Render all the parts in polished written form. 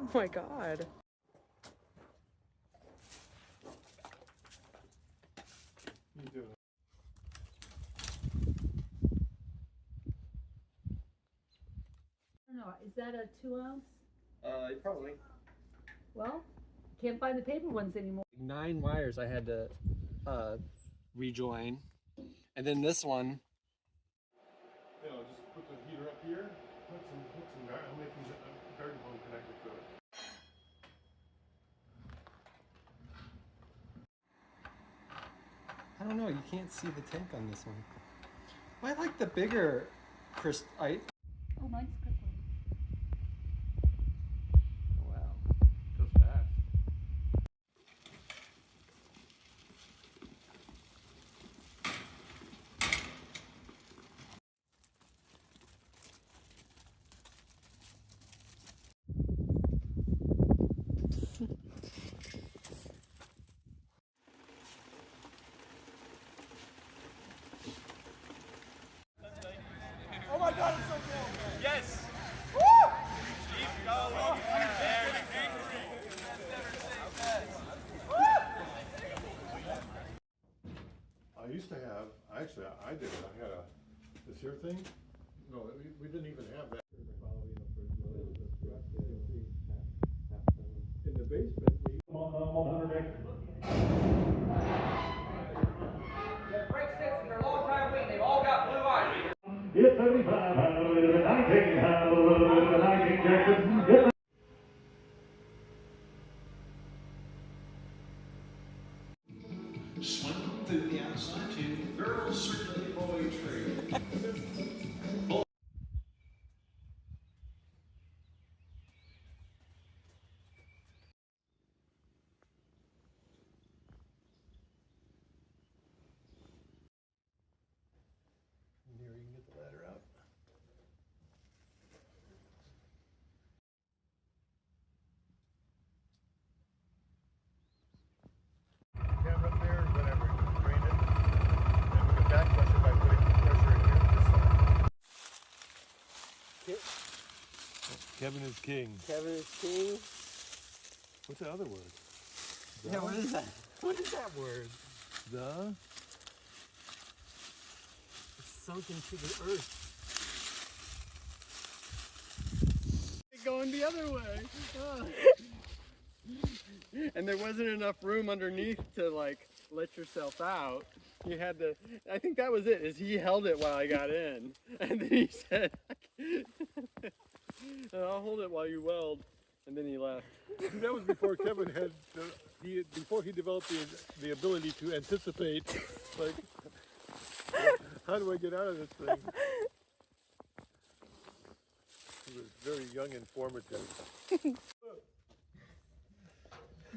Oh my god. You do it. I don't know, is that a 2 ounce? Probably. Well, can't find the paper ones anymore. 9 wires I had to rejoin, and then this one. You know, just put the heater up here. I'll make these garden hose connected to it. I don't know. You can't see the tank on this one. I like the bigger crystallite. Oh, mine's quickly. Oh, wow. Goes fast. Oh my God, it's so cool. Yes. Woo! Keep going. I used to have, actually, I did it. I had this here thing. No, we didn't even have that. In the basement, we. Break six in their long-time lead. They've all got blue eyes. It's 75, a little bit of 19, a little bit of 19 Jackson. Yes. Swing through the outside to girls circulate boy tree. Here, you can get the ladder out. Camera up there, whatever, just drain it. And we can backflush it by putting pressure in here this side. Kevin is king. Kevin is king. What's the other word? Yeah, what is that? What is that word? The? It's sunk into the earth. Going the other way. Oh. And there wasn't enough room underneath to like let yourself out. You had to, I think that was it, is he held it while I got in. And then he said, I'll hold it while you weld. And then he left. That was before Kevin had, before he developed the ability to anticipate, like, how do I get out of this thing? He was very young and formative.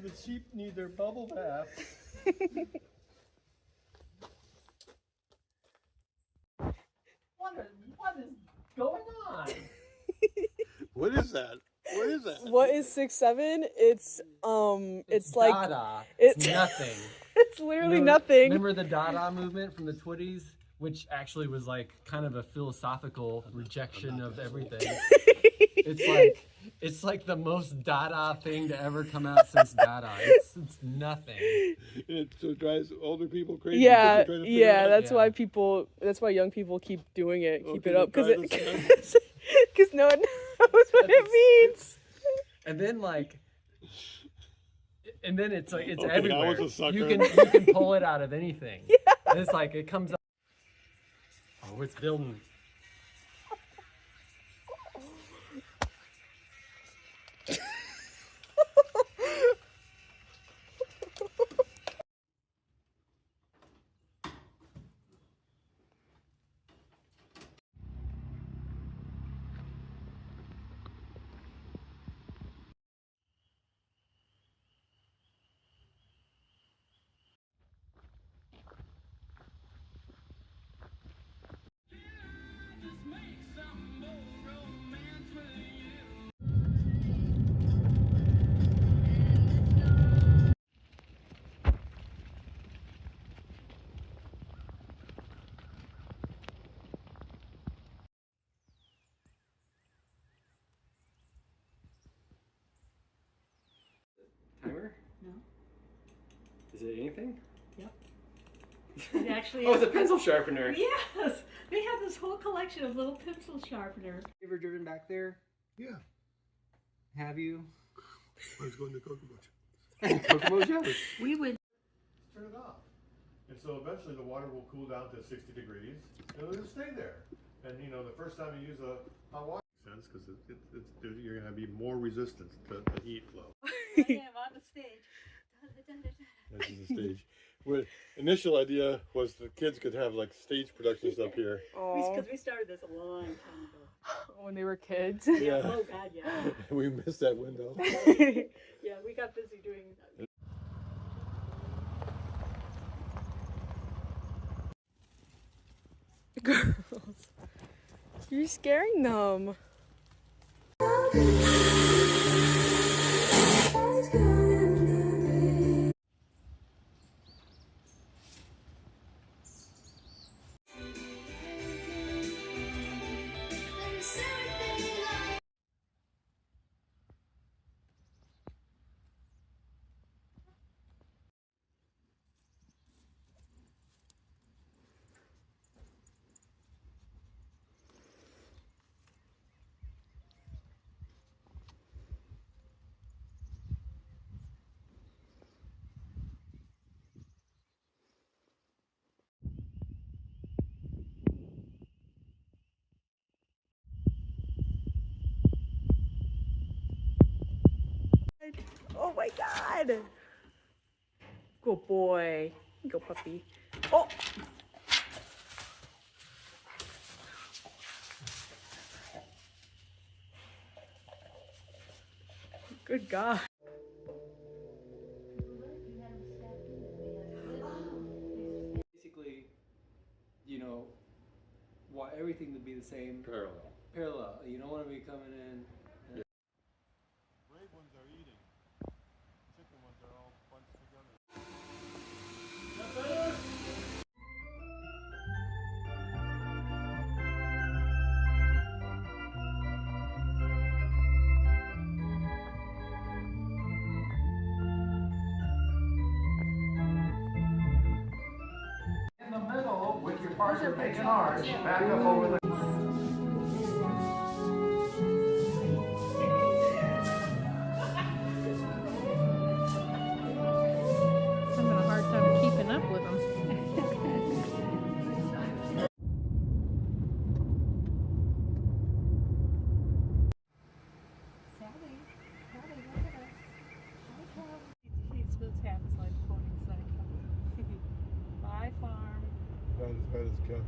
The sheep need their bubble bath. What is going on? What is that? What is that? What is 6'7"? It's like Dada. it's nothing. It's literally nothing. Remember the Dada movement from the 20s? Which actually was like kind of a philosophical rejection of everything. It's like the most Dada thing to ever come out since Dada. It's nothing. It so drives older people crazy. Yeah, Trying to yeah. That's Yeah. That's why young people keep doing it, keep it Okay, up, because try no one knows what it means. And then it's like it's Okay, I everywhere. was a sucker. You can pull it out of anything. Yeah. And it's like it comes up. Oh, it's building. Is it anything? It actually Oh, it's a is- pencil sharpener. Yes, they have this whole collection of little pencil sharpeners. You ever driven back there? Yeah. Have you? I was going to Kokomo. Kokomo Joe's. We would. Turn it off. And so eventually the water will cool down to 60 degrees and it'll just stay there. And you know, the first time you use a hot water makes sense because you're going to be more resistant to heat flow. I am on the stage. This is the stage. Well, initial idea was the kids could have like stage productions up here. Oh, Because we started this a long time ago. when they were kids. Yeah. Oh God, yeah. We missed that window. Yeah, we got busy doing. Girls, you're scaring them. Oh my God. Good boy. Go puppy. Oh. Good God. Basically, you know, want everything to be the same. Parallel. Parallel. You don't want to be coming in. Brave ones are eating. Chicken ones are all bunched together. In the middle, with your partner make an arch, back up over the. I'm having a hard time keeping up with them. He's supposed to have his life quoting site. Bye, farm. Not as bad as Kevin.